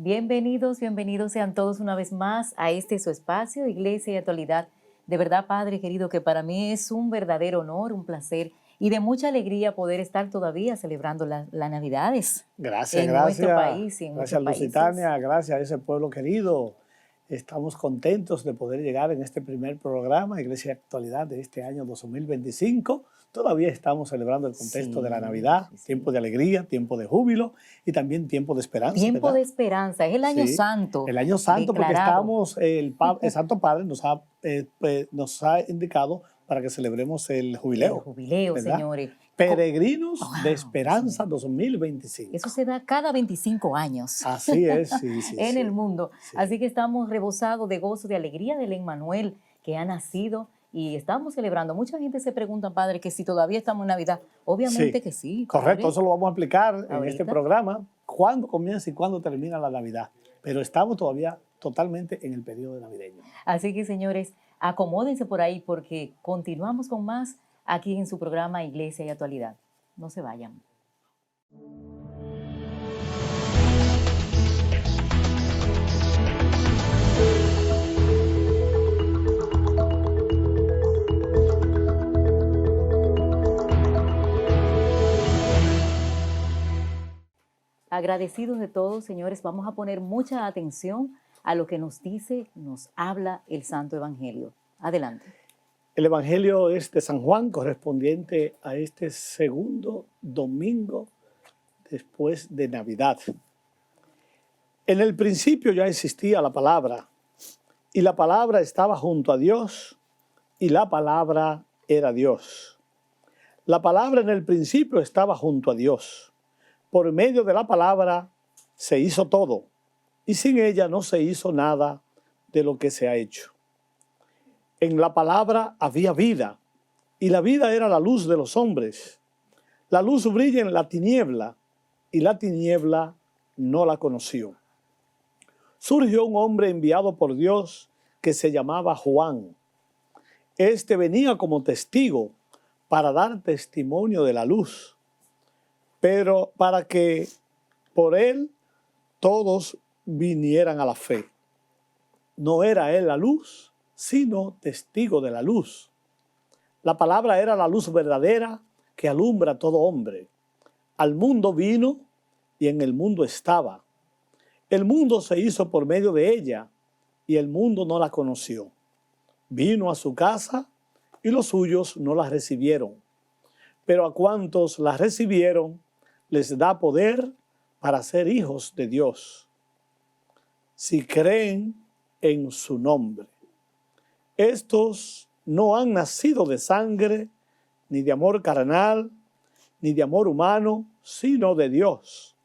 Bienvenidos, bienvenidos sean todos una vez más a este su espacio, Iglesia y Actualidad. De verdad, Padre querido, que para mí es un verdadero honor, un placer y de mucha alegría poder estar todavía celebrando las Navidades Gracias, en nuestro gracias. país y en muchos Gracias, países. Lusitania. Gracias a ese pueblo querido. Estamos contentos de poder llegar en este primer programa, Iglesia Actualidad, de este año 2025. Todavía estamos celebrando el contexto de la Navidad, Sí, sí. tiempo de alegría, tiempo de júbilo y también tiempo de esperanza, Tiempo ¿verdad? de esperanza, es el año Sí, santo el año santo porque declarado. estamos, el Santo Padre nos ha indicado para que celebremos el El jubileo, jubileo, ¿verdad? señores. Peregrinos de Wow, Dios Esperanza mío. Eso 2025. se da cada 25 años Así es, sí, sí, en el sí, mundo. sí. Así que estamos rebosados de gozo, de alegría del Emmanuel que ha nacido y estamos celebrando. Mucha gente se pregunta, Padre, que si todavía estamos en Navidad. Obviamente Sí, que sí, correcto, Padre, eso lo vamos a explicar en este ahorita. programa, cuándo comienza y cuándo termina la Navidad. Pero estamos todavía totalmente en el periodo navideño. Así que, señores, acomódense por ahí porque continuamos con más aquí en su programa Iglesia y Actualidad. No se vayan. Agradecidos de todos, señores, vamos a poner mucha atención a lo que nos dice, nos habla el Santo Evangelio. Adelante. El Evangelio es de San Juan, correspondiente a este segundo domingo después de Navidad. En el principio ya existía la palabra, y la palabra estaba junto a Dios, y la palabra era Dios. La palabra en el principio estaba junto a Dios. Por medio de la palabra se hizo todo, y sin ella no se hizo nada de lo que se ha hecho. En la palabra había vida, y la vida era la luz de los hombres. La luz brilla en la tiniebla, y la tiniebla no la conoció. Surgió un hombre enviado por Dios que se llamaba Juan. Este venía como testigo para dar testimonio de la luz, pero para que por él todos vinieran a la fe. No era él la luz, sino testigo de la luz. La palabra era la luz verdadera que alumbra a todo hombre. Al mundo vino y en el mundo estaba. El mundo se hizo por medio de ella y el mundo no la conoció. Vino a su casa y los suyos no la recibieron. Pero a cuantos la recibieron, les da poder para ser hijos de Dios, si creen en su nombre. Estos no han nacido de sangre, ni de amor carnal, ni de amor humano, sino de Dios.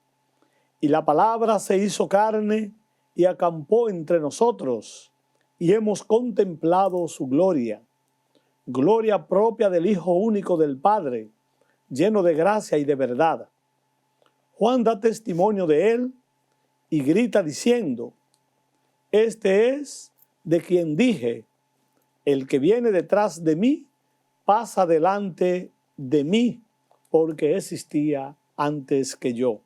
Y la palabra se hizo carne y acampó entre nosotros, y hemos contemplado su gloria, gloria propia del Hijo único del Padre, lleno de gracia y de verdad. Juan da testimonio de él y grita diciendo: este es de quien dije, el que viene detrás de mí pasa delante de mí, porque existía antes que yo.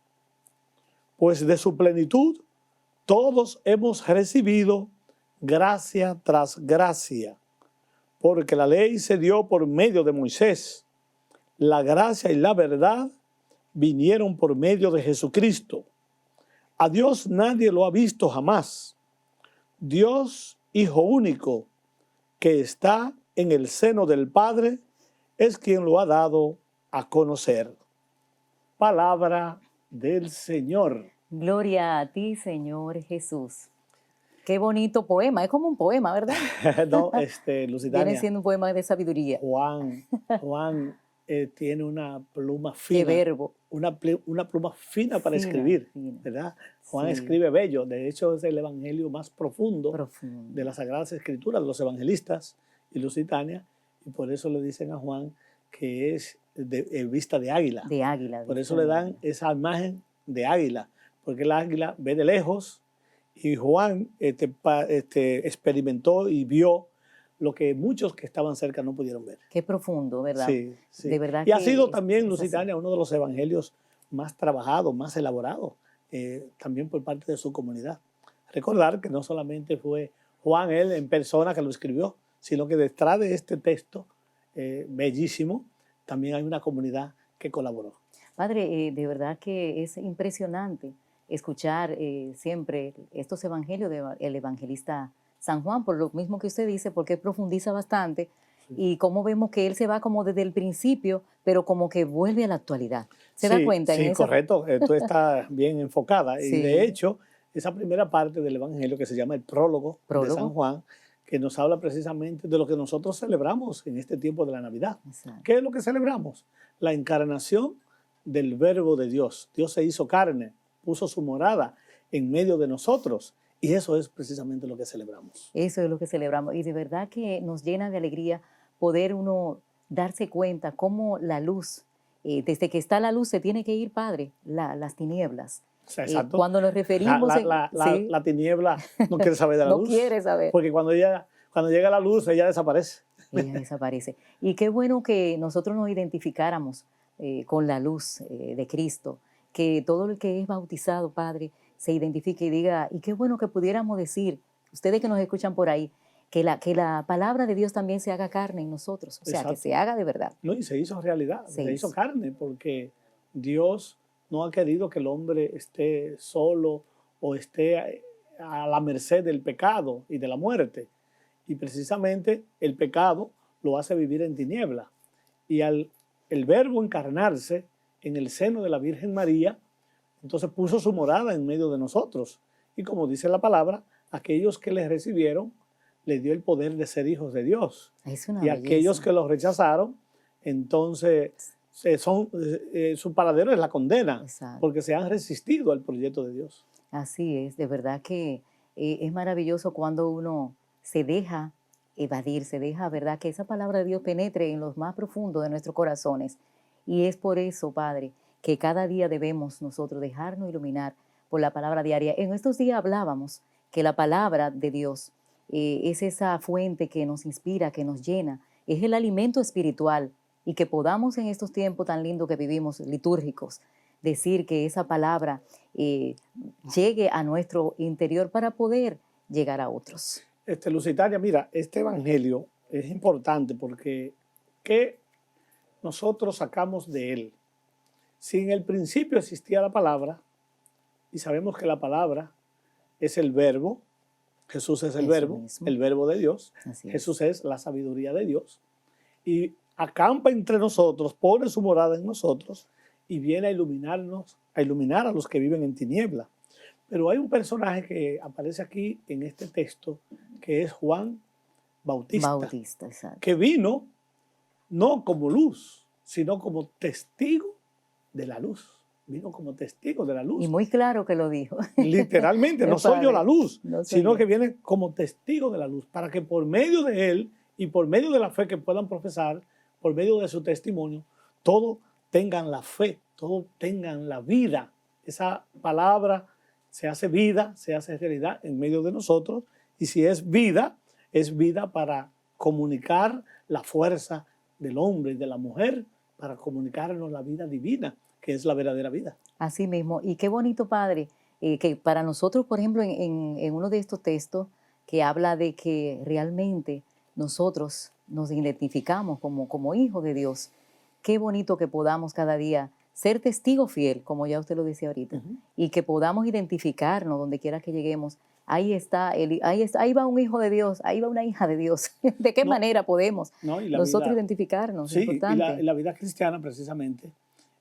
Pues de su plenitud todos hemos recibido gracia tras gracia, porque la ley se dio por medio de Moisés. La gracia y la verdad vinieron por medio de Jesucristo. A Dios nadie lo ha visto jamás. Dios, Hijo único, que está en el seno del Padre, es quien lo ha dado a conocer. Palabra del Señor. Gloria a ti, Señor Jesús. Qué bonito poema, es como un poema, ¿verdad? No, Viene Lusitania, siendo un poema de sabiduría. Juan tiene una pluma Qué fina, verbo. una pluma fina para Fina, escribir, fina. ¿verdad? Juan Sí. escribe bello, de hecho es el evangelio más profundo Profundo. de las Sagradas Escrituras, de los evangelistas y Lusitania, y por eso le dicen a Juan que es de vista de águila. De águila. Por eso vista le de dan águila. esa imagen de águila, porque el águila ve de lejos y Juan experimentó y vio lo que muchos que estaban cerca no pudieron ver. Qué profundo, ¿verdad? Sí, sí. De verdad Y ha que sido también, es así. Lusitania, uno de los evangelios más trabajados, más elaborados también por parte de su comunidad. Recordar que no solamente fue Juan, él en persona que lo escribió, sino que detrás de este texto bellísimo, también hay una comunidad que colaboró. Padre, de verdad que es impresionante escuchar siempre estos evangelios del evangelista San Juan, por lo mismo que usted dice, porque profundiza bastante y cómo vemos que él se va como desde el principio, pero como que vuelve a la actualidad. ¿Se da Sí, cuenta en sí, esa? correcto. Tú estás bien enfocada. Y de Sí, hecho, esa primera parte del Evangelio que se llama el prólogo de San prólogo. Juan, que nos habla precisamente de lo que nosotros celebramos en este tiempo de la Navidad. Exacto. ¿Qué es lo que celebramos? La encarnación del Verbo de Dios. Dios se hizo carne, puso su morada en medio de nosotros. Y eso es precisamente lo que celebramos. Eso es lo que celebramos. Y de verdad que nos llena de alegría poder uno darse cuenta cómo la luz, desde que está la luz se tiene que ir, Padre, las tinieblas. O sea, exacto. Cuando nos referimos... sí, La tiniebla no quiere saber de la no luz. quiere saber. Porque cuando llega la luz, ella desaparece. Ella desaparece. Y qué bueno que nosotros nos identificáramos con la luz de Cristo, que todo el que es bautizado, Padre, se identifique y diga, y qué bueno que pudiéramos decir, ustedes que nos escuchan por ahí, que la palabra de Dios también se haga carne en nosotros, o sea, Exacto. que se haga de verdad. No, y se hizo realidad, se hizo hizo. carne, porque Dios no ha querido que el hombre esté solo o esté a la merced del pecado y de la muerte. Y precisamente el pecado lo hace vivir en tiniebla. Y al el Verbo encarnarse en el seno de la Virgen María, entonces puso su morada en medio de nosotros. Y como dice la palabra, aquellos que le recibieron, le dio el poder de ser hijos de Dios. Es una Y belleza. aquellos que los rechazaron, entonces su paradero es la condena. Exacto. Porque se han resistido al proyecto de Dios. Así es, de verdad que es maravilloso cuando uno se deja evadir, se deja, ¿verdad? Que esa palabra de Dios penetre en los más profundos de nuestros corazones. Y es por eso, Padre, que cada día debemos nosotros dejarnos iluminar por la palabra diaria. En estos días hablábamos que la palabra de Dios es esa fuente que nos inspira, que nos llena, es el alimento espiritual y que podamos en estos tiempos tan lindos que vivimos, litúrgicos, decir que esa palabra llegue a nuestro interior para poder llegar a otros. Lucitaria, mira, este evangelio es importante porque ¿qué nosotros sacamos de él? Si en el principio existía la palabra, y sabemos que la palabra es el verbo, Jesús es el verbo de Dios, Jesús es la sabiduría de Dios, y acampa entre nosotros, pone su morada en nosotros, y viene a iluminarnos, a iluminar a los que viven en tiniebla. Pero hay un personaje que aparece aquí en este texto, que es Juan Bautista, que vino no como luz, sino como testigo de la luz. Vino como testigo de la luz. Y muy claro que lo dijo. Literalmente, no soy yo la luz, no sino que viene como testigo de la luz, para que por medio de él y por medio de la fe que puedan profesar, por medio de su testimonio, todos tengan la fe, todos tengan la vida. Esa palabra se hace vida, se hace realidad en medio de nosotros, y si es vida para comunicar la fuerza del hombre y de la mujer, para comunicarnos la vida divina, que es la verdadera vida. Así mismo, y qué bonito, Padre, que para nosotros, por ejemplo, en uno de estos textos que habla de que realmente nosotros nos identificamos como hijos de Dios, qué bonito que podamos cada día ser testigo fiel, como ya usted lo decía ahorita, y que podamos identificarnos donde quiera que lleguemos. Ahí va un hijo de Dios, ahí va una hija de Dios. ¿De qué manera podemos nosotros identificarnos? Sí, y la vida cristiana precisamente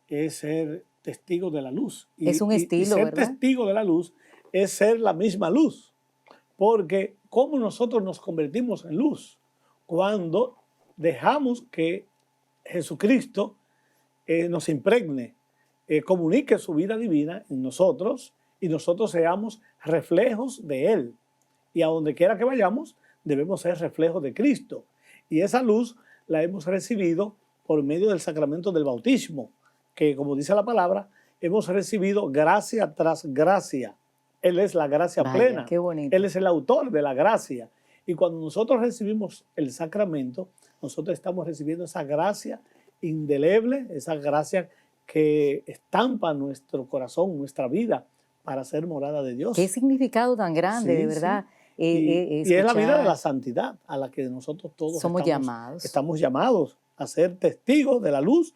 es ser testigo de la luz. Es un estilo, ser ¿verdad? Testigo de la luz es ser la misma luz. Porque ¿cómo nosotros nos convertimos en luz? Cuando dejamos que Jesucristo nos impregne, comunique su vida divina en nosotros y nosotros seamos reflejos de Él. Y a donde quiera que vayamos, debemos ser reflejos de Cristo. Y esa luz la hemos recibido por medio del sacramento del bautismo, que como dice la palabra, hemos recibido gracia tras gracia. Él es la gracia plena. Qué bonito. Él es el autor de la gracia. Y cuando nosotros recibimos el sacramento, nosotros estamos recibiendo esa gracia indeleble, esa gracia que estampa nuestro corazón, nuestra vida, para ser morada de Dios. Qué significado tan grande, de Sí, verdad. sí. Y es la vida de la Escuchar, santidad a la que nosotros todos somos llamados. estamos llamados a ser testigos de la luz,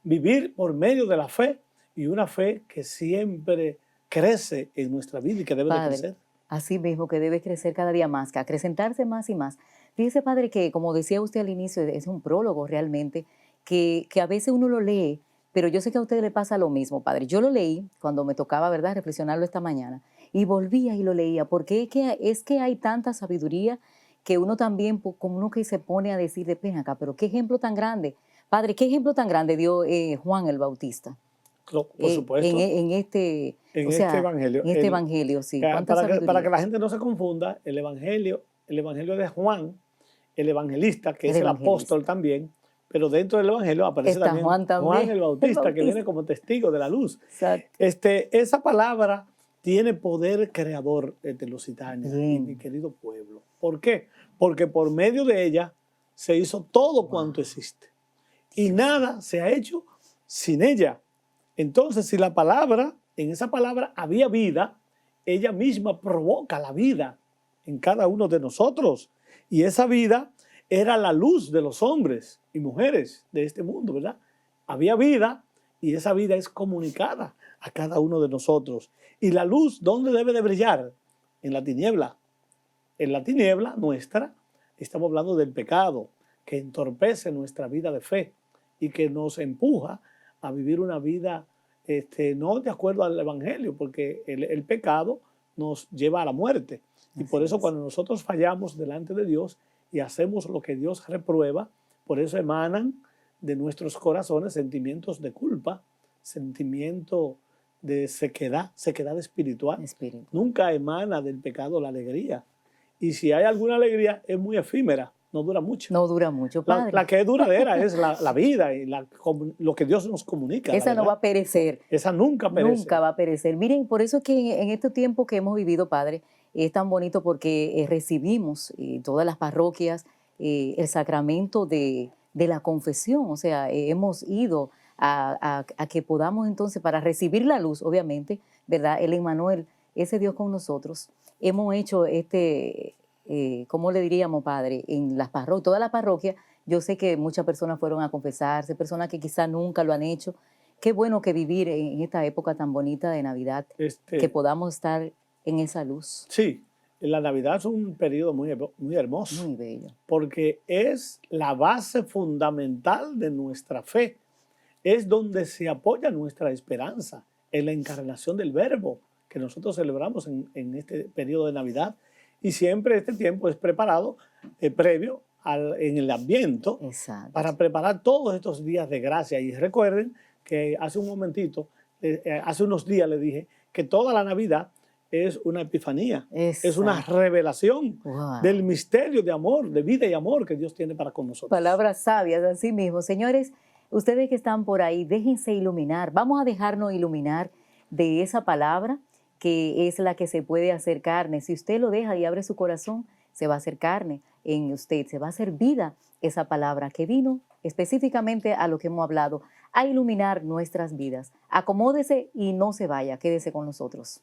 vivir por medio de la fe, y una fe que siempre crece en nuestra vida y que debe de Padre, crecer. así mismo que debe crecer cada día más, que acrecentarse más y más. Fíjese, Padre, que como decía usted al inicio, es un prólogo realmente, que a veces uno lo lee, pero yo sé que a usted le pasa lo mismo, Padre. Yo lo leí cuando me tocaba, ¿verdad?, reflexionarlo esta mañana, y volvía y lo leía, porque es que hay tanta sabiduría que uno también, como uno que se pone a decir, de pena acá, pero qué ejemplo tan grande. Padre, qué ejemplo tan grande dio Juan el Bautista Por supuesto, en este, en o este sea, evangelio. en este evangelio, sí, cuánta Para que sabiduría. la gente no se confunda, el evangelio de Juan, el evangelista, que El es el apóstol evangelista. también, pero dentro del evangelio aparece Está también Juan Juan también, el el Bautista, que viene Bautista. como testigo de la luz. Exacto. Esa palabra tiene poder creador de los Lusitania y mi Bien. querido pueblo. ¿Por qué? Porque por medio de ella se hizo todo cuanto Wow. existe. Y nada se ha hecho sin ella. Entonces, si la palabra, en esa palabra había vida, ella misma provoca la vida en cada uno de nosotros. Y esa vida era la luz de los hombres y mujeres de este mundo, ¿verdad? Había vida y esa vida es comunicada a cada uno de nosotros. Y la luz, ¿dónde debe de brillar? En la tiniebla. En la tiniebla nuestra, estamos hablando del pecado que entorpece nuestra vida de fe y que nos empuja a vivir una vida no de acuerdo al evangelio, porque el pecado nos lleva a la muerte. Y por Así eso es. cuando nosotros fallamos delante de Dios y hacemos lo que Dios reprueba, por eso emanan de nuestros corazones sentimientos de culpa, sentimiento de sequedad espiritual. Espíritu. Nunca emana del pecado la alegría. Y si hay alguna alegría, es muy efímera, no dura mucho. No dura mucho, La Padre. que es duradera es la vida y lo que Dios nos comunica, la Esa no va verdad. a perecer. Esa nunca perece. Nunca va a perecer. Miren, por eso es que en este tiempo que hemos vivido, Padre, es tan bonito porque recibimos todas las parroquias el sacramento de la confesión. O sea, hemos ido a que podamos entonces, para recibir la luz, obviamente, ¿verdad? El Emmanuel, ese Dios con nosotros. Hemos hecho ¿cómo le diríamos, Padre? En las parroquias, todas las parroquias, yo sé que muchas personas fueron a confesarse, personas que quizás nunca lo han hecho. Qué bueno que vivir en esta época tan bonita de Navidad, que podamos estar en esa luz. Sí, la Navidad es un periodo muy hermoso, Muy bello. porque es la base fundamental de nuestra fe. Es donde se apoya nuestra esperanza, en la encarnación del Verbo que nosotros celebramos en este periodo de Navidad. Y siempre este tiempo es preparado previo en el Adviento. Exacto. Para preparar todos estos días de gracia. Y recuerden que hace un momentito, hace unos días le dije que toda la Navidad es una epifanía, es una revelación del misterio de amor, de vida y amor que Dios tiene para con nosotros. Palabras sabias, así mismo. Señores, ustedes que están por ahí, déjense iluminar. Vamos a dejarnos iluminar de esa palabra que es la que se puede hacer carne. Si usted lo deja y abre su corazón, se va a hacer carne en usted, se va a hacer vida esa palabra que vino específicamente a lo que hemos hablado, a iluminar nuestras vidas. Acomódese y no se vaya, quédese con nosotros.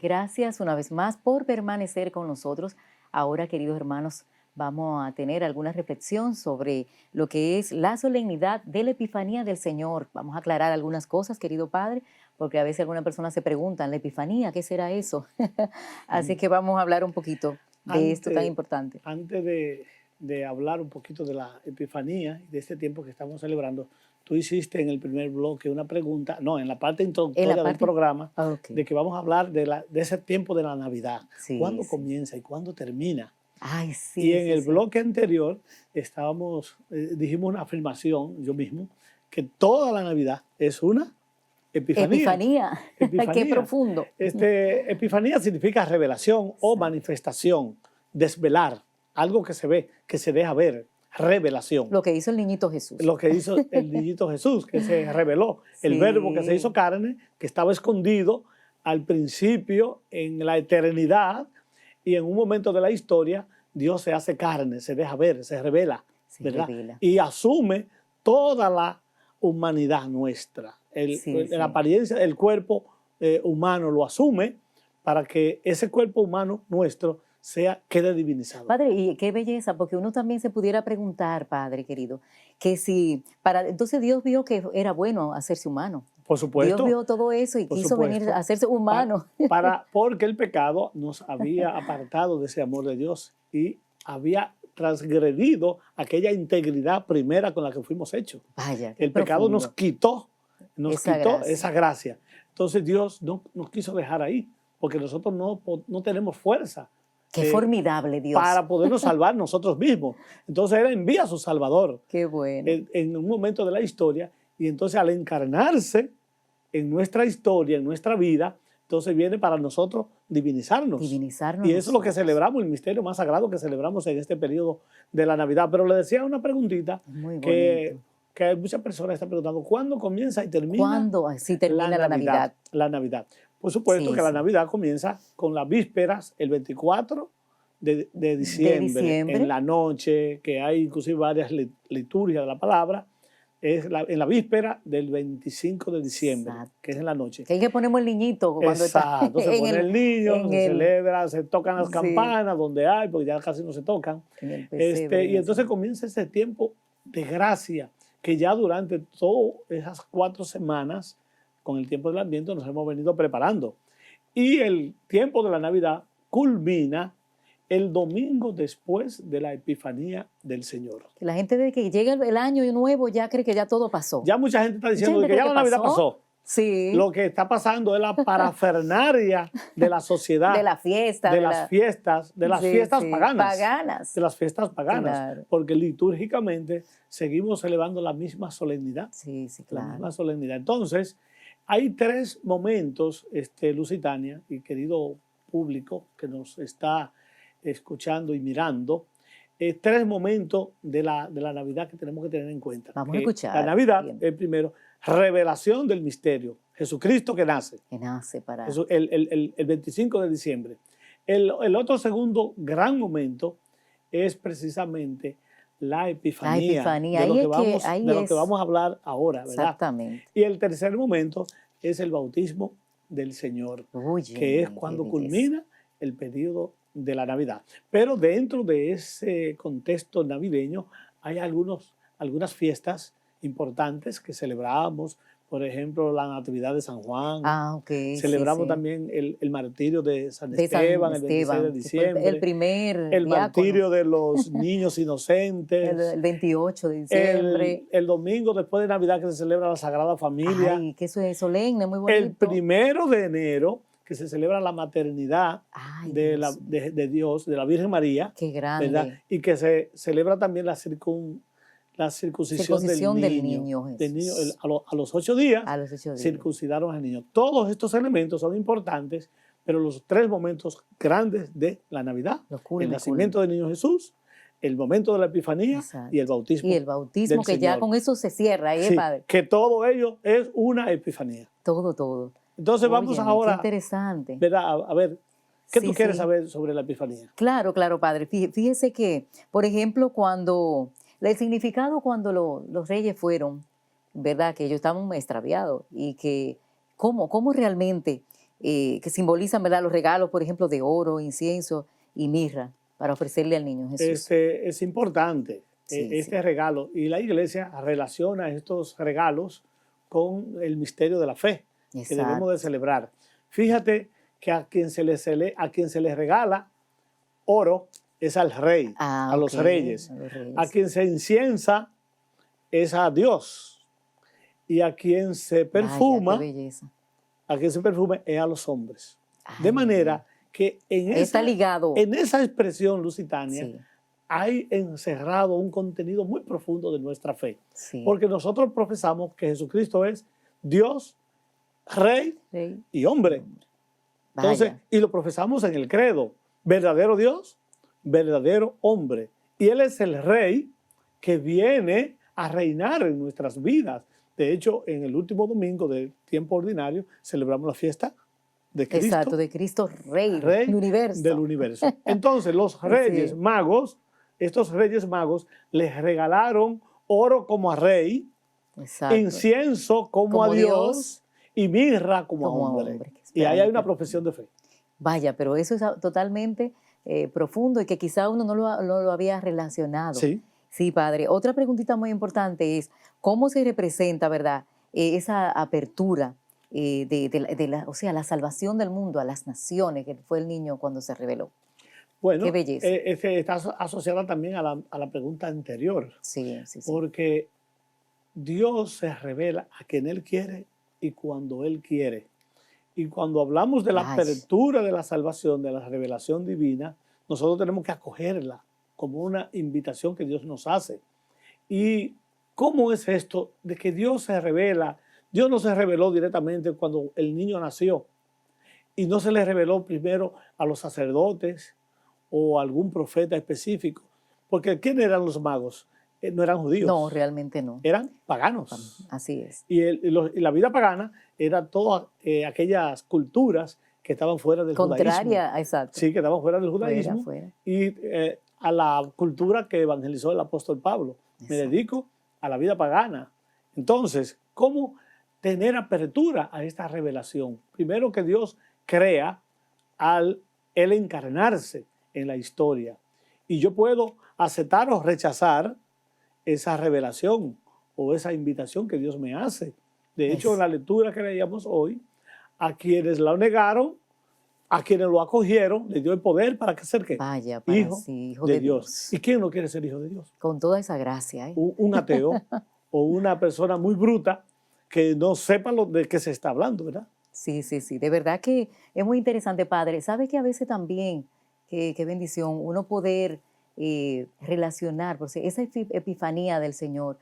Gracias una vez más por permanecer con nosotros. Ahora, queridos hermanos, vamos a tener alguna reflexión sobre lo que es la solemnidad de la Epifanía del Señor. Vamos a aclarar algunas cosas, querido Padre, porque a veces algunas personas se preguntan, ¿la Epifanía qué será eso? Así que vamos a hablar un poquito de esto tan importante. Antes de hablar un poquito de la Epifanía y de este tiempo que estamos celebrando, tú hiciste en el primer bloque una pregunta, no, en la parte introductoria del programa, de que vamos a hablar de ese tiempo de la Navidad. Sí, ¿Cuándo comienza y cuándo termina? Ay, Y sí, en sí, el sí. bloque anterior dijimos una afirmación, yo mismo, que toda la Navidad es una epifanía. Epifanía. Qué Epifanía. profundo. Epifanía significa revelación o Exacto. manifestación, desvelar, algo que se ve, que se deja ver, revelación. Lo que hizo el niñito Jesús. Lo que hizo el niñito Jesús, que se reveló, el verbo que se hizo Sí. carne, que estaba escondido al principio en la eternidad, y en un momento de la historia Dios se hace carne, se deja ver, se revela, Se ¿verdad? revela. Y asume toda la humanidad nuestra. Sí, La sí. apariencia del cuerpo humano lo asume para que ese cuerpo humano nuestro quede divinizado. Padre, y qué belleza, porque uno también se pudiera preguntar, Padre querido, que si entonces Dios vio que era bueno hacerse humano. Por Dios supuesto, vio todo eso y por quiso venir supuesto. a hacerse humano. Porque el pecado nos había apartado de ese amor de Dios y había transgredido aquella integridad primera con la que fuimos hechos. Vaya, qué El pecado nos profundo. quitó esa gracia. Entonces Dios no nos quiso dejar ahí, porque nosotros no tenemos fuerza Qué formidable Dios. para podernos salvar nosotros mismos. Entonces Él envía a su Salvador Qué bueno. en un momento de la historia, y entonces al encarnarse en nuestra historia, en nuestra vida, entonces viene para nosotros divinizarnos. Divinizarnos Y eso es lo que nosotros. celebramos, el misterio más sagrado que celebramos en este periodo de la Navidad. Pero le decía una preguntita Muy que bonito. muchas personas están preguntando, ¿cuándo comienza y termina ¿Cuándo así termina la Navidad? La Navidad. Por supuesto Sí, que la sí. Navidad comienza con las vísperas, el 24 de diciembre, en la noche, que hay inclusive varias liturgias de la palabra, en la víspera del 25 de diciembre, Exacto. que es en la noche. Que hay que ponemos el niñito cuando Exacto, está se pone el niño, se celebra, se tocan las Sí. campanas donde hay, porque ya casi no se tocan. en el pesebre, Y entonces comienza ese tiempo de gracia, que ya durante todas esas 4 semanas, con el tiempo del Adviento, nos hemos venido preparando. Y el tiempo de la Navidad culmina el domingo después de la Epifanía del Señor. Que la gente de que llega el año nuevo ya cree que ya todo pasó. Ya mucha gente está diciendo gente que ya cree la que Navidad pasó. Sí. Lo que está pasando es la parafernaria de la sociedad. De la fiesta. De las fiestas paganas. De las fiestas paganas. Claro. Porque litúrgicamente seguimos celebrando la misma solemnidad. Sí, sí, La claro. misma solemnidad. Entonces, hay 3 momentos, Lusitania y querido público que nos está escuchando y mirando, 3 momentos de la Navidad que tenemos que tener en cuenta. Vamos a escuchar. La Navidad Bien. es primero revelación del misterio. Jesucristo que nace. Que nace para... El 25 de diciembre. El otro segundo gran momento es precisamente la Epifanía. La Epifanía. De lo Ahí que vamos a hablar ahora, ¿verdad? Exactamente. Y el tercer momento es el bautismo del Señor, Oye, que es cuando qué belleza. culmina el periodo de la Navidad. Pero dentro de ese contexto navideño hay algunas fiestas importantes que celebramos. Por ejemplo, la Natividad de San Juan. Ok. Celebramos sí. también el martirio de San De San Esteban, el 26 de que fue diciembre. el primer el diácono. martirio de los niños inocentes. El 28 de diciembre. El domingo después de Navidad, que se celebra la Sagrada Familia. Ay, que eso es solemne, muy bonito. El 1 de enero, que se celebra la maternidad Ay, de Dios, de la Virgen María. Qué grande. ¿Verdad? Y que se celebra también la circuncisión del niño. A los 8 días, circuncidaron al niño. Todos estos elementos son importantes, pero los 3 momentos grandes de la Navidad, el nacimiento del niño Jesús, el momento de la Epifanía. Exacto. Y el bautismo. Y el bautismo, que Señor. ya con eso se cierra, sí, Padre. Que todo ello es una Epifanía. Todo. Entonces vamos ahora, qué interesante. ¿verdad? A ver, ¿qué tú quieres saber sobre la Epifanía? Claro, Padre. Fíjese que, por ejemplo, el significado cuando los reyes fueron, ¿verdad? Que ellos estaban extraviados y que cómo realmente, que simbolizan, ¿verdad? Los regalos, por ejemplo, de oro, incienso y mirra para ofrecerle al niño Jesús. Es importante este regalo, y la Iglesia relaciona estos regalos con el misterio de la fe. Exacto. Que debemos de celebrar. Fíjate que a quien se les regala oro es al rey, a los reyes. A quien se inciensa es a Dios, y a quien se perfuma, es a los hombres. De manera que Está ligado. en esa expresión lusitania Sí, hay encerrado un contenido muy profundo de nuestra fe. sí. Porque nosotros profesamos que Jesucristo es Dios, Rey Sí. y hombre. Entonces, Vaya, y lo profesamos en el credo, verdadero Dios, verdadero hombre. Y Él es el Rey que viene a reinar en nuestras vidas. De hecho, en el último domingo del tiempo ordinario celebramos la fiesta de Cristo, exacto, de Cristo Rey Rey del universo. del universo. Entonces, los reyes Sí, magos, estos reyes magos, les regalaron oro como a rey, exacto. incienso como a Como Dios Dios, y mirra como a como a hombre. hombre. que Y ahí esperan hay una eterno. profesión de fe. Vaya, pero eso es totalmente profundo y que quizá uno no lo había relacionado. Sí. Sí, padre. Otra preguntita muy importante es, ¿cómo se representa, verdad, esa apertura o sea, la salvación del mundo a las naciones, que fue el niño cuando se reveló? Qué Bueno, belleza. es que está asociada también a la pregunta anterior, Sí, sí, sí. porque Dios se revela a quien Él quiere y cuando Él quiere. Y cuando hablamos de la Vaya, apertura de la salvación, de la revelación divina, nosotros tenemos que acogerla como una invitación que Dios nos hace. ¿Y cómo es esto de que Dios se revela? Dios no se reveló directamente cuando el niño nació y no se le reveló primero a los sacerdotes o a algún profeta específico. Porque ¿quién eran los magos? No eran judíos, no, realmente no. eran paganos. Así es. Y la vida pagana era todas aquellas culturas que estaban fuera del judaísmo. Contraria, exacto. Sí, que estaban fuera del judaísmo. Fuera. Y a la cultura que evangelizó el apóstol Pablo. Me Exacto. dedico a la vida pagana. Entonces, ¿cómo tener apertura a esta revelación? Primero que Dios crea al Él encarnarse en la historia. Y yo puedo aceptar o rechazar esa revelación o esa invitación que Dios me hace. De hecho, en la lectura que leíamos hoy, a quienes lo negaron, a quienes lo acogieron, le dio el poder para que ser ¿qué? Vaya, para Hijo, sí, hijo de Dios. ¿Y quién no quiere ser hijo de Dios? Con toda esa gracia, ¿eh? Un ateo o una persona muy bruta que no sepa de qué se está hablando, ¿verdad? Sí, sí, sí. De verdad que es muy interesante, padre. ¿Sabe que a veces también, qué bendición, uno poder relacionar, porque esa epifanía del Señor,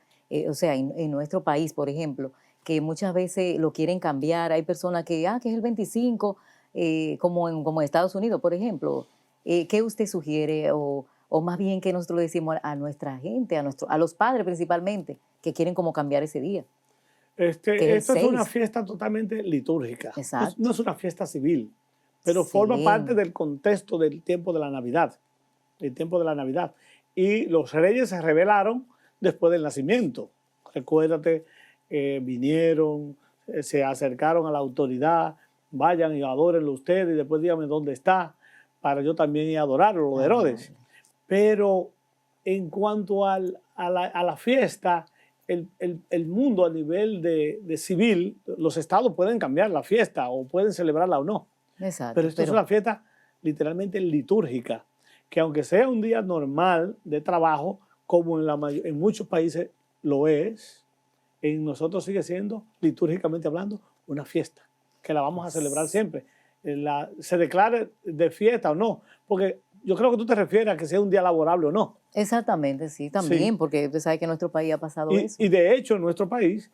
o sea, en nuestro país, por ejemplo, que muchas veces lo quieren cambiar. Hay personas que es el 25, como en Estados Unidos, por ejemplo. ¿Qué usted sugiere? O más bien, ¿qué nosotros le decimos a nuestra gente, a los padres principalmente, que quieren como cambiar ese día? Que es el Esto es una 6. fiesta totalmente litúrgica. No Exacto. es una fiesta civil, pero forma parte Excelente. del contexto del tiempo de la Navidad. El tiempo de la Navidad. Y los reyes se revelaron después del nacimiento. Recuérdate, vinieron, se acercaron a la autoridad, vayan y adórenlo ustedes y después díganme dónde está, para yo también ir a adorarlo, lo de Herodes. Pero en cuanto a la fiesta, el mundo a nivel de civil, los estados pueden cambiar la fiesta o pueden celebrarla o no. Exacto. Pero esto es una fiesta literalmente litúrgica, que aunque sea un día normal de trabajo, como en muchos países lo es, en nosotros sigue siendo, litúrgicamente hablando, una fiesta, que la vamos a celebrar siempre. Se declare de fiesta o no, porque yo creo que tú te refieres a que sea un día laborable o no. Exactamente, sí, también, Sí. porque usted sabe que en nuestro país ha pasado eso. Y de hecho, en nuestro país,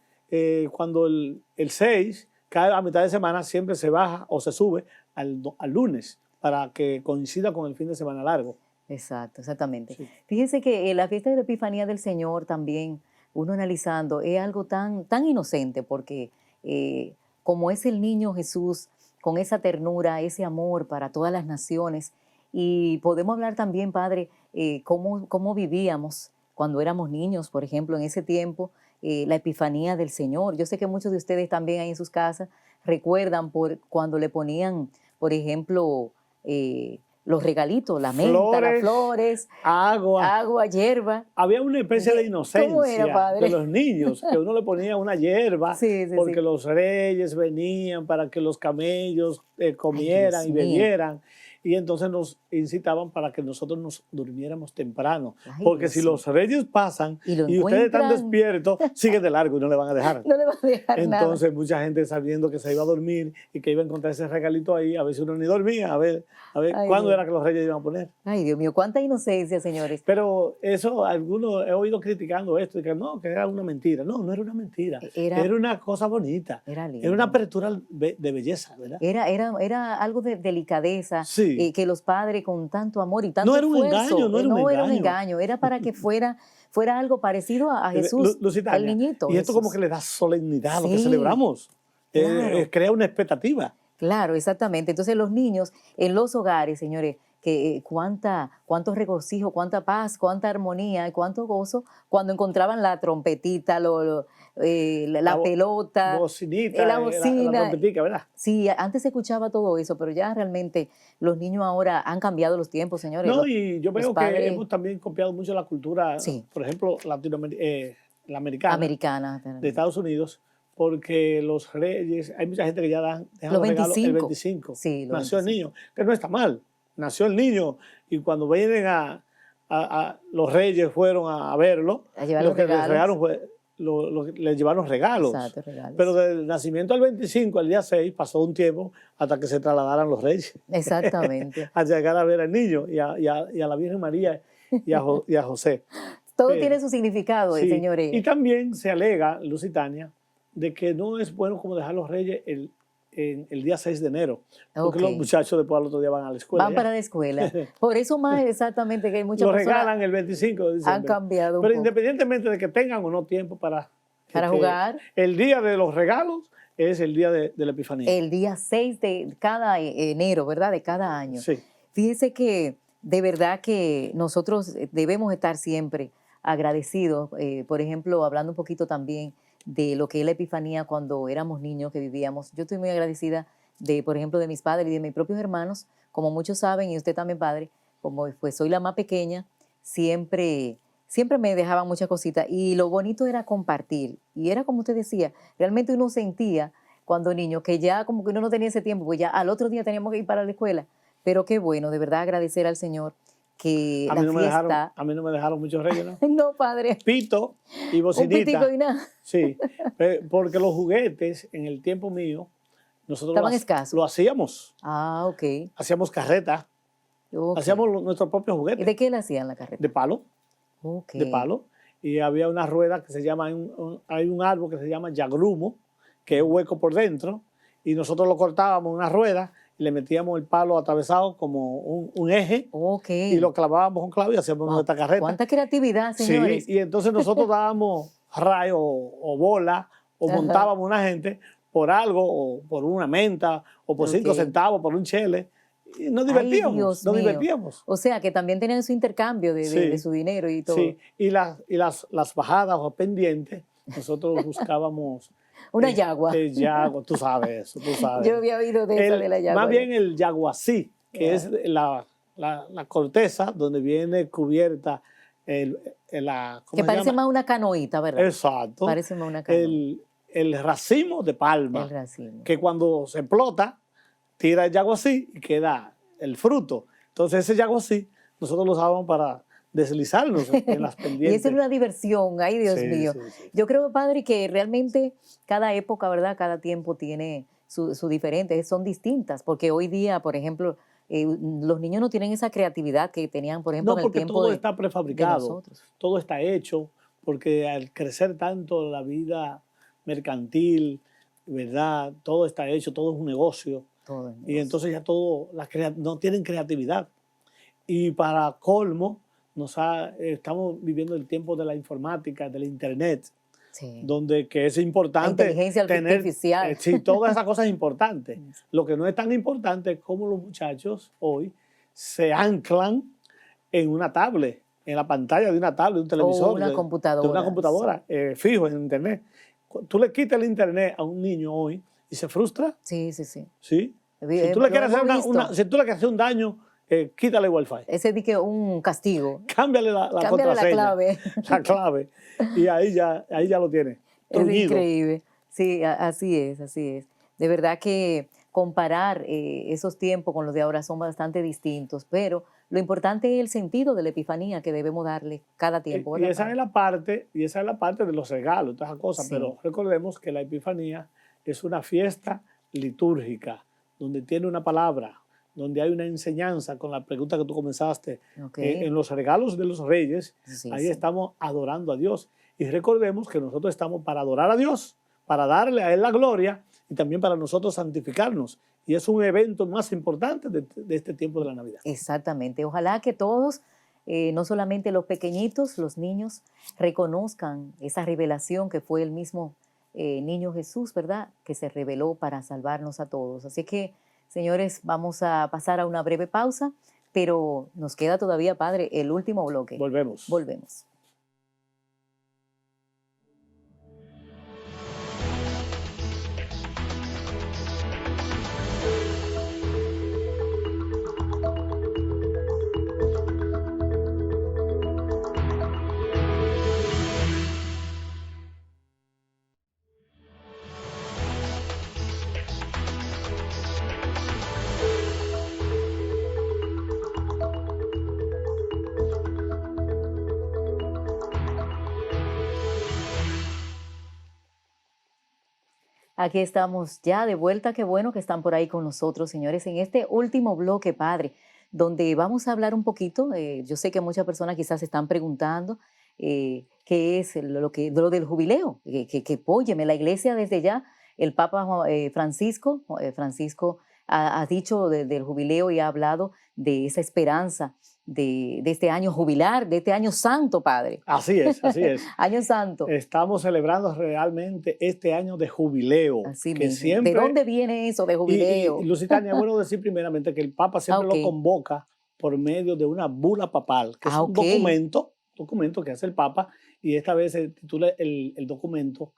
cuando el 6 cae a mitad de semana, siempre se baja o se sube al lunes para que coincida con el fin de semana largo. Exacto, exactamente. Sí. Fíjese que la fiesta de la Epifanía del Señor también, uno analizando, es algo tan, tan inocente, porque como es el niño Jesús, con esa ternura, ese amor para todas las naciones, y podemos hablar también, Padre, cómo vivíamos cuando éramos niños, por ejemplo, en ese tiempo, la Epifanía del Señor. Yo sé que muchos de ustedes también ahí en sus casas recuerdan cuando le ponían, por ejemplo, los regalitos, la menta, las flores, agua, hierba. Había una especie de inocencia ¿Cómo era, padre? de los niños, que uno le ponía una hierba Sí, sí, porque sí. los reyes venían para que los camellos comieran Ay, y Dios mío. bebieran. y entonces nos incitaban para que nosotros nos durmiéramos temprano. Ay, Porque Dios si mío. los reyes pasan Y lo y ustedes están encuentran. despiertos, siguen de largo y no le van a dejar. No le va a dejar nada. Entonces mucha gente sabiendo que se iba a dormir y que iba a encontrar ese regalito ahí, a veces uno ni dormía, a ver Ay, cuándo Dios. era que los reyes iban a poner. Ay, Dios mío, cuánta inocencia, señores. Pero eso, algunos he oído criticando esto, y que no, que era una mentira. No, no era una mentira. Era Una cosa bonita. Era lindo. Era una apertura de belleza, ¿verdad? Era algo de delicadeza, Sí. que los padres con tanto amor y tanto No era un esfuerzo, engaño, no era un era un engaño. engaño, era para que fuera algo parecido a Jesús, Lusitania, el niñito. y esto Jesús. como que le da solemnidad a lo que Sí, celebramos. claro. Crea una expectativa. Claro, exactamente. Entonces los niños en los hogares, señores, que cuánto regocijo, cuánta paz, cuánta armonía y cuánto gozo cuando encontraban la trompetita, la pelota, Bocinita, la la bocina. trompetica, ¿verdad? Sí, antes se escuchaba todo eso, pero ya realmente los niños ahora han cambiado los tiempos, señores. No, y yo los veo que padres- hemos también copiado mucho la cultura, Sí. por ejemplo, la americana, Americana. de Estados Unidos, porque los reyes, hay mucha gente que ya dejan Los los regalos el 25. 25. Sí, los Nació el 25. niño, que no está mal. Nació el niño y cuando vienen los reyes fueron a verlo, A llevar lo los que les regalos. regalaron fue, les llevaron regalos. Exacto, regalos. Pero del nacimiento al 25 al día 6 pasó un tiempo hasta que se trasladaran los reyes Exactamente. a llegar a ver al niño y a la Virgen María y a José. Todo Sí. tiene su significado, Sí. señores. Y también se alega, Lusitania, de que no es bueno como dejar los reyes el día 6 de enero, porque Ok. los muchachos después al otro día van a la escuela. Van ya. para la escuela. Por eso más exactamente que hay muchas Lo personas regalan el 25 de han diciembre. cambiado un Pero poco. independientemente de que tengan o no tiempo para Para que jugar. el día de los regalos es el día de la Epifanía. El día 6 de cada enero, ¿verdad? De cada año. Sí. Fíjese que de verdad que nosotros debemos estar siempre agradecidos. Por ejemplo, hablando un poquito también de lo que es la Epifanía cuando éramos niños que vivíamos. Yo estoy muy agradecida por ejemplo, de mis padres y de mis propios hermanos. Como muchos saben, y usted también, padre, como pues soy la más pequeña, siempre me dejaban muchas cositas. Y lo bonito era compartir. Y era como usted decía, realmente uno sentía cuando niño que ya como que uno no tenía ese tiempo, pues ya al otro día teníamos que ir para la escuela. Pero qué bueno, de verdad agradecer al Señor que A la mí, no me dejaron, fiesta... a mí no me dejaron muchos reyes, ¿no? No, padre, Pito y un bocinita. pitico y nada. Sí, porque los juguetes en el tiempo mío, nosotros Estaban escasos. lo hacíamos. Ah, ok. Hacíamos carretas, Ok. hacíamos nuestros propios ¿Y juguetes de qué le hacían la carreta? de palo, Ok. de palo. Y había una rueda que se llama, hay un árbol que se llama yagrumo, que es hueco por dentro, y nosotros lo cortábamos en una rueda y le metíamos el palo atravesado como un eje Ok. y lo clavábamos con clavo y hacíamos Wow, nuestra carreta. ¿cuánta creatividad, señores? Sí, y entonces nosotros dábamos rayos o bola o Ajá. montábamos una gente por algo, o por una menta, o por 5 Ok. centavos, por un chele. Y nos Ay, divertíamos, Dios nos mío. divertíamos. O sea, que también tenían su intercambio de Sí. su dinero y todo. Sí, y las bajadas o pendientes, nosotros buscábamos... Una yagua. Yagua, tú sabes eso, tú sabes. Yo había oído de esa de la yagua. Más bien el yaguací, que Ya. es la corteza donde viene cubierta ¿cómo Que se parece llama? más una canoita, ¿verdad? Exacto. Parece más una canoita. El racimo de palma, El racimo. que cuando se explota, tira el yaguací y queda el fruto. Entonces ese yaguací nosotros lo usábamos para deslizarnos en las Y pendientes. esa era una diversión, ay Dios Sí, mío. sí, sí. Yo creo, padre, que realmente cada época, ¿verdad? Cada tiempo tiene su diferente, son distintas, porque hoy día, por ejemplo, los niños no tienen esa creatividad que tenían, por ejemplo, No, en el porque tiempo todo de está prefabricado, nosotros. todo está hecho, porque al crecer tanto la vida mercantil, ¿verdad? Todo está hecho, todo es un negocio. Todo el Y negocio. entonces ya todo, no tienen creatividad. Y para colmo, estamos viviendo el tiempo de la informática, del internet, Sí. donde que es importante La inteligencia artificial. sí, todas esas cosas importantes. Lo que no es tan importante es cómo los muchachos hoy se anclan en una tablet, en la pantalla de una tablet, de un televisor, una computadora. de una computadora fijo en internet. Tú le quitas el internet a un niño hoy y se frustra, Sí, sí, sí. ¿sí? Si Lo tú le quieres hemos hacer visto. si tú le quieres hacer un daño, quítale el wifi. Ese di que un castigo. Cámbiale la Cámbiale la contraseña, clave. la clave, y ahí ya lo tienes. Es Truñido. increíble. Sí, así es, así es. De verdad que comparar esos tiempos con los de ahora son bastante distintos, pero lo importante es el sentido de la Epifanía que debemos darle cada tiempo, Y ¿verdad, esa padre? es la parte, y esa es la parte de los regalos, todas esas cosas, Sí, pero recordemos que la Epifanía es una fiesta litúrgica, donde tiene una palabra, donde hay una enseñanza, con la pregunta que tú comenzaste. ok, En los regalos de los reyes, sí, ahí sí. estamos adorando a Dios. Y recordemos que nosotros estamos para adorar a Dios, para darle a Él la gloria y también para nosotros santificarnos. Y es un evento más importante de este tiempo de la Navidad. Exactamente. Ojalá que todos, no solamente los pequeñitos, los niños, reconozcan esa revelación que fue el mismo niño Jesús, ¿verdad? Que se reveló para salvarnos a todos. Así que, señores, vamos a pasar a una breve pausa, pero nos queda todavía, padre, el último bloque. Volvemos. Volvemos. Aquí estamos ya de vuelta. Qué bueno que están por ahí con nosotros, señores, en este último bloque, padre, donde vamos a hablar un poquito. Yo sé que muchas personas quizás se están preguntando qué es lo del jubileo. Óyeme, la iglesia desde ya, el Papa Francisco ha dicho del jubileo y ha hablado de esa esperanza de este año jubilar, de este año santo, padre. Así es, así es. Año santo. Estamos celebrando realmente este año de jubileo, Así que mismo. ¿De siempre... dónde viene eso de jubileo? Lusitania, es bueno decir primeramente que el Papa siempre Ok. lo convoca por medio de una bula papal, que es un Ok. documento que hace el Papa, y esta vez se titula el documento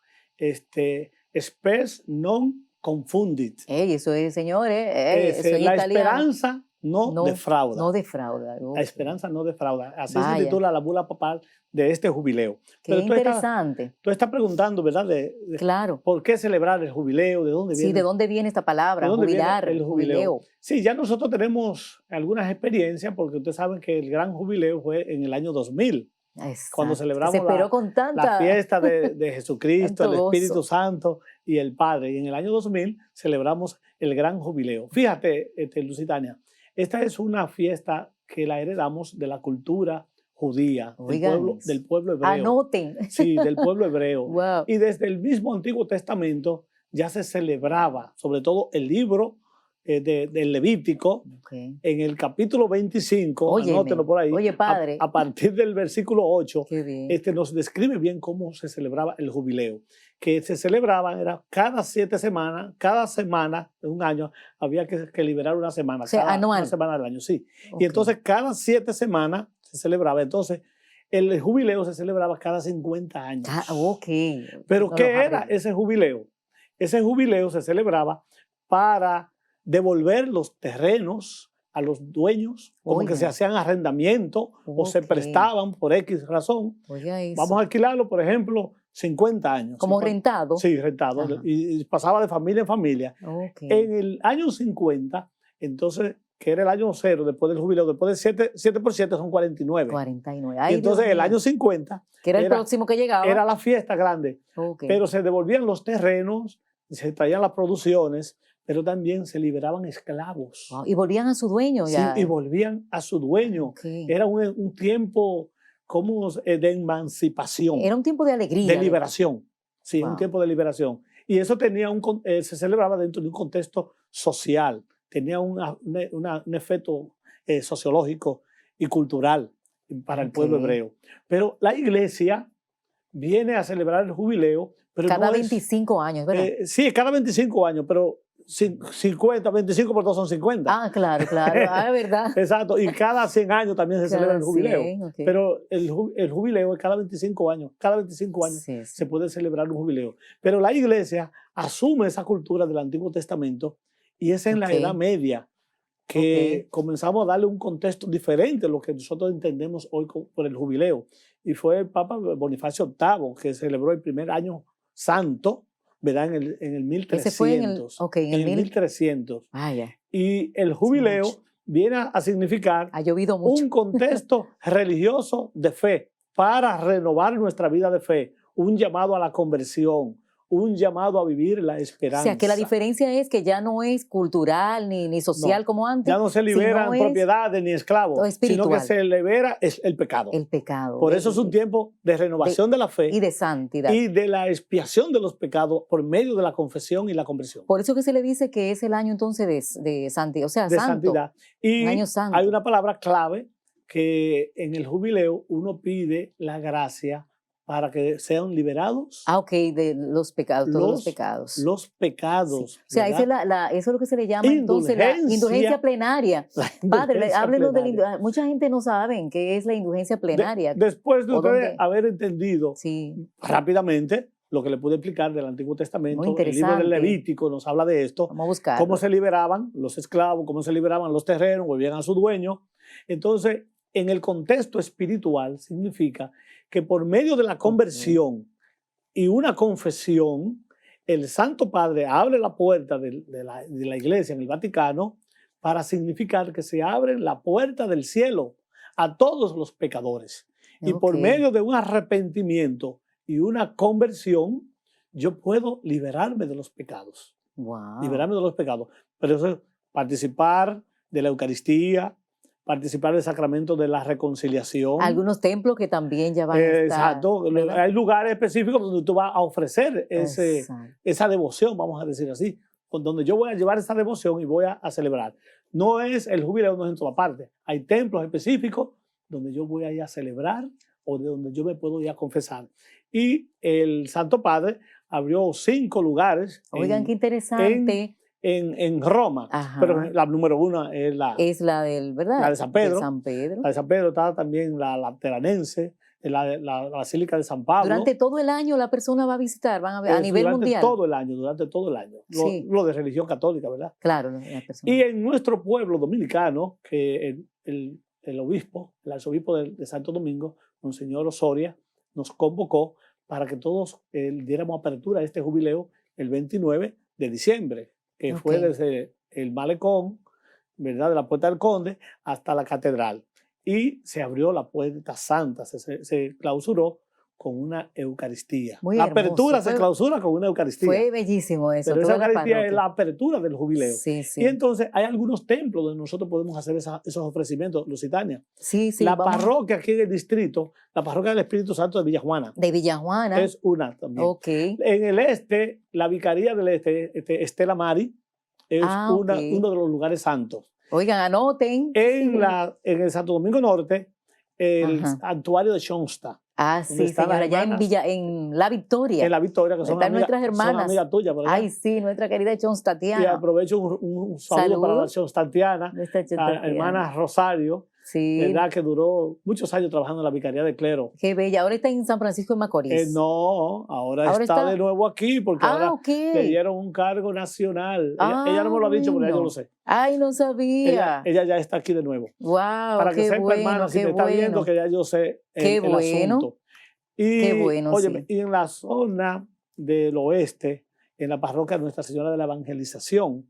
Spes non confundit. Ey, eso es, señores, eso es La italiano. esperanza no defrauda. No defrauda. La Ok. esperanza no defrauda. Así Vaya. se titula la bula papal de este jubileo. Qué Pero interesante. tú estás preguntando, ¿verdad? Claro. ¿Por qué celebrar el jubileo? ¿De dónde viene? Sí, ¿de dónde viene esta palabra? ¿De dónde viene Jubilar, el jubileo. Sí, ya nosotros tenemos algunas experiencias, porque ustedes saben que el gran jubileo fue en el año 2000, cuando Exacto. celebramos Se esperó con la tanta... fiesta de Jesucristo, tanto el Espíritu gozo. Santo y el Padre. Y en el año 2000 celebramos el gran jubileo. Fíjate, Lusitania, esta es una fiesta que la heredamos de la cultura judía, Oigan del pueblo hebreo. Anoten. Sí, del pueblo hebreo. Wow. Y desde el mismo Antiguo Testamento ya se celebraba, sobre todo el libro del Levítico, Okay. en el capítulo 25, Óyeme. anótelo por ahí, Oye, padre. a partir del versículo 8, Qué bien. nos describe bien cómo se celebraba el jubileo. Que se celebraba, era cada 7 semanas, cada semana de un año, había que liberar una semana. O sea, anual. Una semana del año, sí. Ok. Y entonces cada 7 semanas se celebraba. Entonces el jubileo se celebraba cada 50 años. Ok. Pero No ¿qué los era arreglo. ese jubileo? Ese jubileo se celebraba para devolver los terrenos a los dueños, como que Oigan. se hacían arrendamiento o se Ok. prestaban por X razón. Oiga eso. Vamos a alquilarlo, por ejemplo, 50 años. Como 50. rentado. Sí, rentado. Ajá. Y pasaba de familia en familia. Ok. En el año 50, entonces, que era el año cero, después del jubileo, después de 7 por 7 son 49. 49. Y Ay, entonces Dios el mío. año 50 Que era el próximo que llegaba. era la fiesta grande, Ok. pero se devolvían los terrenos, se traían las producciones, pero también se liberaban esclavos. Wow. Y volvían a su dueño Sí, ya. y volvían a su dueño. Ok. Era un tiempo como de emancipación, Era un tiempo de alegría. de liberación. Sí, Wow. un tiempo de liberación. Y eso tenía se celebraba dentro de un contexto social, tenía un efecto sociológico y cultural para el pueblo Ok. hebreo. Pero la iglesia viene a celebrar el jubileo, pero Cada no 25 años, ¿verdad? sí, cada 25 años, pero 50, 25 por 2 son 50. Ah, claro, claro. Ah, ¿verdad? Exacto, y cada 100 años también se celebra el Cada jubileo. 100, ok. Pero el jubileo es cada 25 años. Cada 25 años Sí, sí. se puede celebrar un jubileo. Pero la iglesia asume esa cultura del Antiguo Testamento y es en la Ok. Edad Media que comenzamos a darle un contexto diferente a lo que nosotros entendemos hoy por el jubileo. Y fue el Papa Bonifacio VIII que celebró el primer año santo ¿verdad? En el Ese fue en el, 1300. ok, en el 1300. Ya. Y el jubileo mucho. viene a significar Ha llovido mucho. un contexto religioso de fe para renovar nuestra vida de fe, un llamado a la conversión, un llamado a vivir la O esperanza. sea, que la diferencia es que ya no es cultural ni social No, como antes, ya no se liberan sino es propiedades ni esclavos, sino que espiritual, se libera es el pecado. el pecado. Por eso es un tiempo de renovación de la fe y de santidad. y de la expiación de los pecados por medio de la confesión y la conversión. Por eso que se le dice que es el año entonces de santidad, o sea, De santo, santidad. Y un año santo. hay una palabra clave que en el jubileo uno pide la gracia para que sean liberados. Ok, de los pecados, todos los pecados. Los pecados. Sí. O sea, esa eso es lo que se le llama entonces la indulgencia plenaria. Padre, háblenos de la mucha gente no sabe qué es la indulgencia plenaria. Después de ustedes haber entendido sí. rápidamente lo que le pude explicar del Antiguo Testamento, Muy el libro del Levítico nos habla de esto. Vamos a buscar. Cómo se liberaban los esclavos, cómo se liberaban los terrenos, volvían a su dueño. Entonces, en el contexto espiritual significa que por medio de la conversión y una confesión, el Santo Padre abre la puerta de la iglesia en el Vaticano para significar que se abre la puerta del cielo a todos los pecadores. Y por medio de un arrepentimiento y una conversión, yo puedo liberarme de los pecados. Wow. Liberarme de los pecados. Pero eso es participar de la Eucaristía, participar del sacramento de la reconciliación. Algunos templos que también ya van a estar. Exacto. ¿Verdad? Hay lugares específicos donde tú vas a ofrecer esa devoción, vamos a decir así, donde yo voy a llevar esa devoción y voy a celebrar. No es el jubileo, no es en toda parte. Hay templos específicos donde yo voy a ir a celebrar o de donde yo me puedo ir a confesar. Y el Santo Padre abrió 5 lugares. Oigan, qué interesante. En Roma. Ajá. Pero la número 1 es la del, ¿verdad? La de San Pedro. De San Pedro. La de San Pedro. Está también la Lateranense, la Basílica de San Pablo. Durante todo el año la persona va a visitar, van a ver, a nivel mundial. Durante todo el año. Sí. Lo de religión católica, ¿verdad? Claro. Y en nuestro pueblo dominicano, que el obispo, el arzobispo de Santo Domingo, Monseñor Osoria, nos convocó para que todos diéramos apertura a este jubileo el 29 de diciembre. Que fue desde el malecón, ¿verdad? De la Puerta del Conde hasta la catedral. Y se abrió la Puerta Santa, se clausuró con una Eucaristía. Muy la hermoso. apertura se clausura con una Eucaristía. Fue bellísimo eso. Pero esa Eucaristía es la apertura del jubileo. Sí, sí. Y entonces hay algunos templos donde nosotros podemos hacer esos ofrecimientos, Lusitania. Sí, sí. La parroquia aquí en el distrito, la parroquia del Espíritu Santo de Villajuana. De Villajuana. Es una también. Ok. En el este, la Vicaría del Este, Estela Mari, es uno de los lugares santos. Oigan, anoten. En el Santo Domingo Norte, el santuario de Shonsta. Sí, señora, allá en La Victoria. En La Victoria, que son nuestras hermanas. Son amigas tuyas, ¿verdad? Ay, sí, nuestra querida Chonstatiana. Y aprovecho un saludo para la Chonstatiana, la hermana Rosario, sí. ¿verdad? Que duró muchos años trabajando en la Vicaría de Clero. Qué bella. Ahora está en San Francisco de Macorís. No, ahora está de nuevo aquí porque ahora le dieron un cargo nacional. Ella no me lo ha dicho, pero ya yo lo sé. Ay, no sabía. Ella ya está aquí de nuevo. Wow, para que sepa, hermana, si me está viendo, que ya yo sé el asunto. Y, qué bueno, óyeme, y en la zona del oeste, en la parroquia Nuestra Señora de la Evangelización,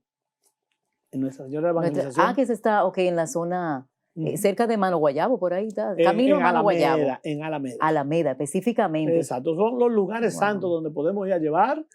que se está, en la zona cerca de Mano Guayabo, por ahí está. Camino a Mano Guayabo. En Alameda. Alameda, específicamente. Exacto, son los lugares santos donde podemos ir a llevar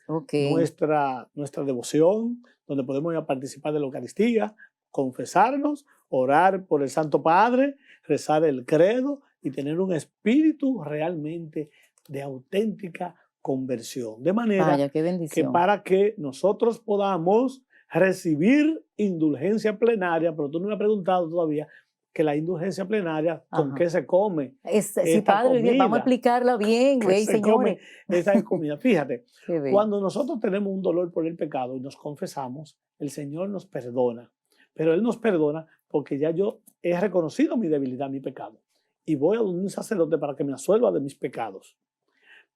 nuestra devoción, donde podemos ir a participar de la Eucaristía, confesarnos, orar por el Santo Padre, rezar el credo y tener un espíritu realmente de auténtica conversión. De manera que para que nosotros podamos recibir indulgencia plenaria, pero tú no me has preguntado todavía que la indulgencia plenaria, ¿con qué se come? Sí, padre, comida, vamos a explicarla bien, güey, señores. Esa comida. Fíjate, cuando nosotros tenemos un dolor por el pecado y nos confesamos, el Señor nos perdona. Pero Él nos perdona porque ya yo he reconocido mi debilidad, mi pecado. Y voy a un sacerdote para que me absuelva de mis pecados.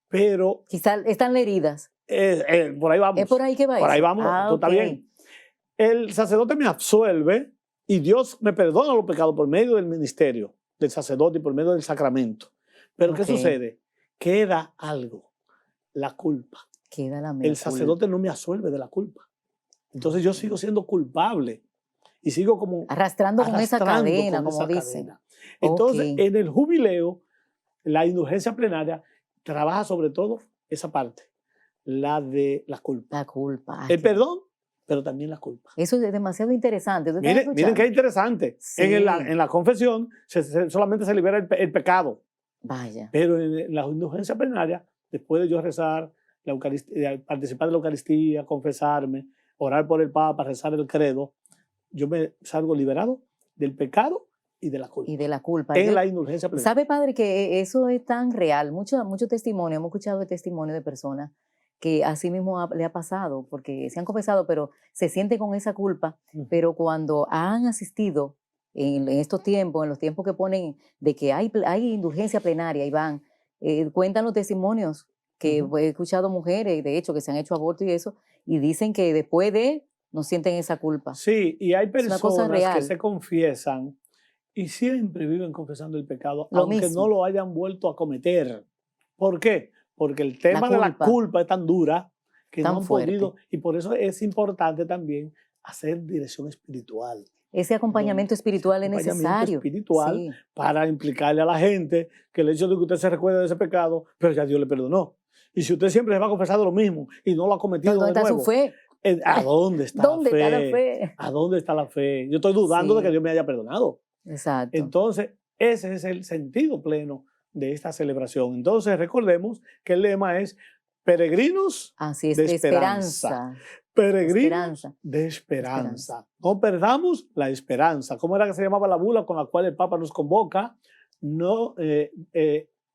Pero... Quizás están heridas. Por ahí vamos. ¿Es por ahí que va? Por ahí vamos, tú estás bien. El sacerdote me absuelve y Dios me perdona los pecados por medio del ministerio del sacerdote y por medio del sacramento. Pero ¿qué sucede? Queda algo, la culpa. Queda la mea el sacerdote no me absuelve de la culpa. Entonces yo sigo siendo culpable y sigo como arrastrando con esa arrastrando cadena, con como esa dicen. cadena. Entonces, Ok. en el jubileo, la indulgencia plenaria trabaja sobre todo esa parte, la de la culpa. La culpa. Ay, El perdón, pero también la culpa. eso es demasiado interesante. ¿Usted está Miren qué escuchando? interesante. Sí. En la confesión solamente se libera el pecado, Vaya. pero en la indulgencia plenaria, después de yo rezar, la Eucaristía, participar de la Eucaristía, confesarme, orar por el Papa, rezar el credo, yo me salgo liberado del pecado y de la culpa. Y de la culpa. En la indulgencia plenaria. ¿Sabe, padre, que eso es tan real? Mucho testimonio, hemos escuchado el testimonio de personas que así mismo le ha pasado, porque se han confesado, pero se sienten con esa culpa, pero cuando han asistido en estos tiempos, en los tiempos que ponen de que hay indulgencia plenaria y van, cuentan los testimonios que he escuchado mujeres, de hecho, que se han hecho aborto y eso, y dicen que después de no sienten esa culpa. Sí, y hay Es una cosa personas que real. se confiesan y siempre viven confesando el pecado, Lo aunque mismo. no lo hayan vuelto a cometer. ¿Por qué? Porque el tema de la culpa es tan dura que tan no han fuerte. podido, y por eso es importante también hacer dirección espiritual. Ese acompañamiento espiritual es necesario. Espiritual Sí. para implicarle a la gente que el hecho de que usted se recuerde de ese pecado, pero ya Dios le perdonó. Y si usted siempre se va a confesar de lo mismo y no lo ha cometido ¿Dónde de está nuevo, su fe? ¿a dónde está ¿Dónde la fe? está la fe? ¿A dónde está la fe? Yo estoy dudando Sí. de que Dios me haya perdonado. Exacto. Entonces, ese es el sentido pleno de esta celebración. Entonces, recordemos que el lema es peregrinos Así es, de de esperanza. esperanza. Peregrinos de esperanza. No perdamos la esperanza. ¿Cómo era que se llamaba la bula con la cual el Papa nos convoca? No,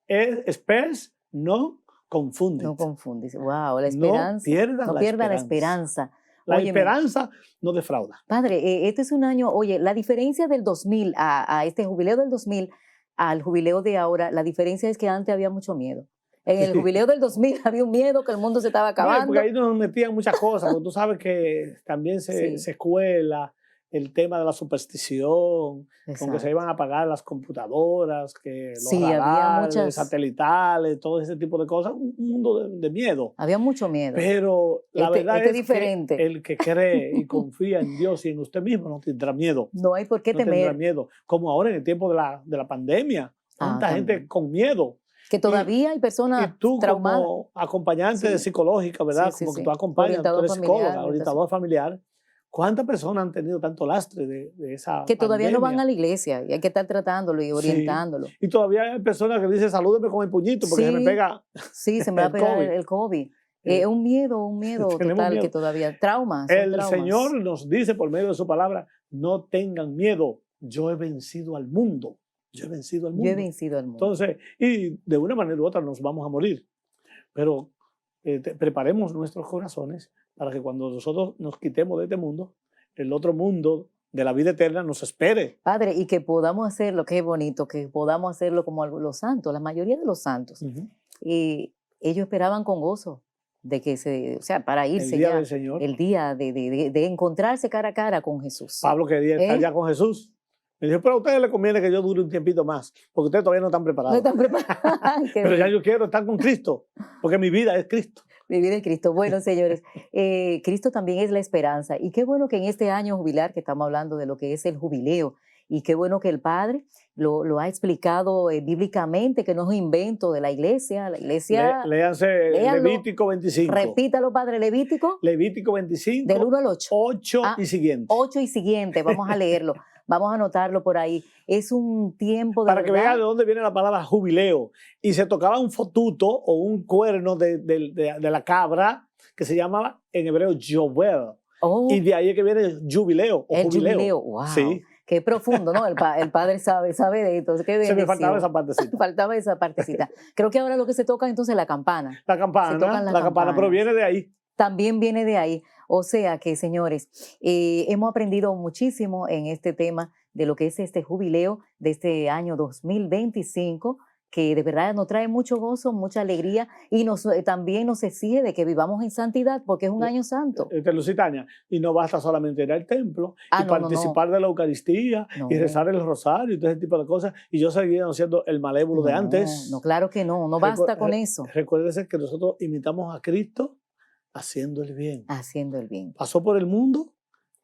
espes no confundit. No confundes. Wow, la esperanza. No pierda la esperanza. La Óyeme, esperanza no defrauda. Padre, este es un año, oye, la diferencia del 2000 a este jubileo del 2000 al jubileo de ahora, la diferencia es que antes había mucho miedo. En el jubileo del 2000 había un miedo que el mundo se estaba acabando. Porque ahí nos metían muchas cosas, porque tú sabes que también se escuela el tema de la superstición, con que se iban a apagar las computadoras, que los radares, satelitales, todo ese tipo de cosas, un mundo de miedo. Había mucho miedo. Pero la verdad es diferente. Que el que cree y confía en Dios y en usted mismo no tendrá miedo. No hay por qué temer. No tendrá miedo. Como ahora en el tiempo de la pandemia, tanta gente con miedo. Que todavía hay personas traumadas. Como acompañante de psicológica, ¿verdad? Como que tú acompañas, tú eres psicóloga, orientador familiar. ¿Cuántas personas han tenido tanto lastre de esa que todavía pandemia? no van a la iglesia y hay que estar tratándolo y orientándolo? Sí. Y todavía hay personas que dicen, salúdeme con el puñito porque se me pega. Sí, se me va a pegar el COVID. Un miedo total miedo. Que todavía, traumas. El Señor nos dice por medio de su palabra, no tengan miedo, yo he vencido al mundo. Yo he vencido al mundo. Yo he vencido al mundo. Entonces, y de una manera u otra nos vamos a morir. Pero preparemos nuestros corazones para que cuando nosotros nos quitemos de este mundo, el otro mundo de la vida eterna nos espere. Padre, y que podamos hacerlo, qué bonito, que podamos hacerlo como los santos, la mayoría de los santos. Y ellos esperaban con gozo de que para irse el día del Señor. El día de encontrarse cara a cara con Jesús. Pablo quería estar ya con Jesús. Me dijo, pero a ustedes les conviene que yo dure un tiempito más, porque ustedes todavía no están preparados. No están preparados. Pero ya yo quiero estar con Cristo, porque mi vida es Cristo. Mi vida es Cristo. Bueno, señores, Cristo también es la esperanza. Y qué bueno que en este año jubilar, que estamos hablando de lo que es el jubileo, y qué bueno que el Padre lo ha explicado bíblicamente, que no es un invento de la iglesia. La iglesia. Léanse Levítico 25. Repítalo, Padre, Levítico. Levítico 25. Del 1 al 8. 8 y siguiente. 8 y siguiente, vamos a leerlo. Vamos a anotarlo por ahí. Es un tiempo de para que vean de dónde viene la palabra jubileo. Y se tocaba un fotuto o un cuerno de la cabra que se llamaba en hebreo Jovel. Y de ahí es que viene jubileo o jubileo. Jubileo, wow. Sí. Qué profundo, ¿no? El padre sabe de esto. Qué se me faltaba esa partecita. Faltaba esa partecita. Creo que ahora lo que se toca entonces es la campana. La campana, pero viene de ahí. También viene de ahí. O sea que, señores, hemos aprendido muchísimo en este tema de lo que es este jubileo de este año 2025, que de verdad nos trae mucho gozo, mucha alegría y también nos exige de que vivamos en santidad porque es un año santo. Lusitania, y no basta solamente ir al templo y participar de la Eucaristía y rezar el rosario y todo ese tipo de cosas y yo seguía siendo el malévolo de antes. No, claro que no basta con eso. Recuérdense que nosotros imitamos a Cristo haciendo el bien. Haciendo el bien. Pasó por el mundo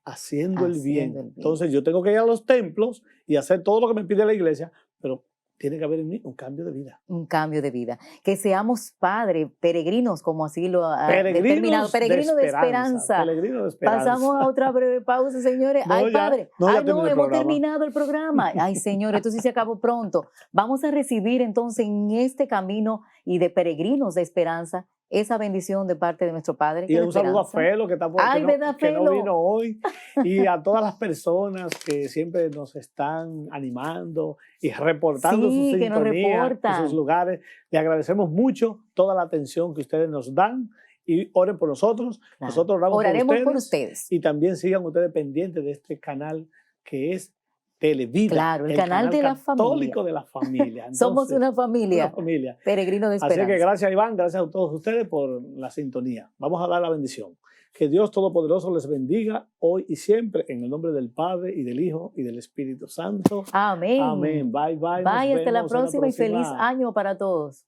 haciendo el bien. Haciendo el bien. Entonces yo tengo que ir a los templos y hacer todo lo que me pide la iglesia, pero tiene que haber en mí un cambio de vida. Un cambio de vida. Que seamos, Padre, peregrinos, como así lo ha Peregrinos determinado. Peregrinos de esperanza. Peregrinos de esperanza. Pasamos a otra breve pausa, señores. No, Ay, ya- Padre. no, ya Ay, terminé no, el hemos programa. terminado el programa. Ay, Señor, esto sí se acabó pronto. Vamos a recibir entonces en este camino y de peregrinos de esperanza esa bendición de parte de nuestro Padre. Y que es un la saludo a esperanza. Felo, que, está por, Ay, que, ¿verdad, que no Felo? vino hoy, y a todas las personas que siempre nos están animando y reportando Sí, su que nos sintonía en reportan. sus lugares. Le agradecemos mucho toda la atención que ustedes nos dan y oren por nosotros. Claro. Nosotros oramos Oraremos por por ustedes. ustedes. Y también sigan ustedes pendientes de este canal que es Televida, Claro, el canal de la católico familia. de la familia. Somos Entonces, una familia. una familia. Peregrino de Así esperanza. que gracias, Iván, gracias a todos ustedes por la sintonía. Vamos a dar la bendición. Que Dios Todopoderoso les bendiga hoy y siempre, en el nombre del Padre y del Hijo y del Espíritu Santo. Amén. Amén. Bye, bye. Nos Bye, hasta la vemos en próxima y feliz año para todos.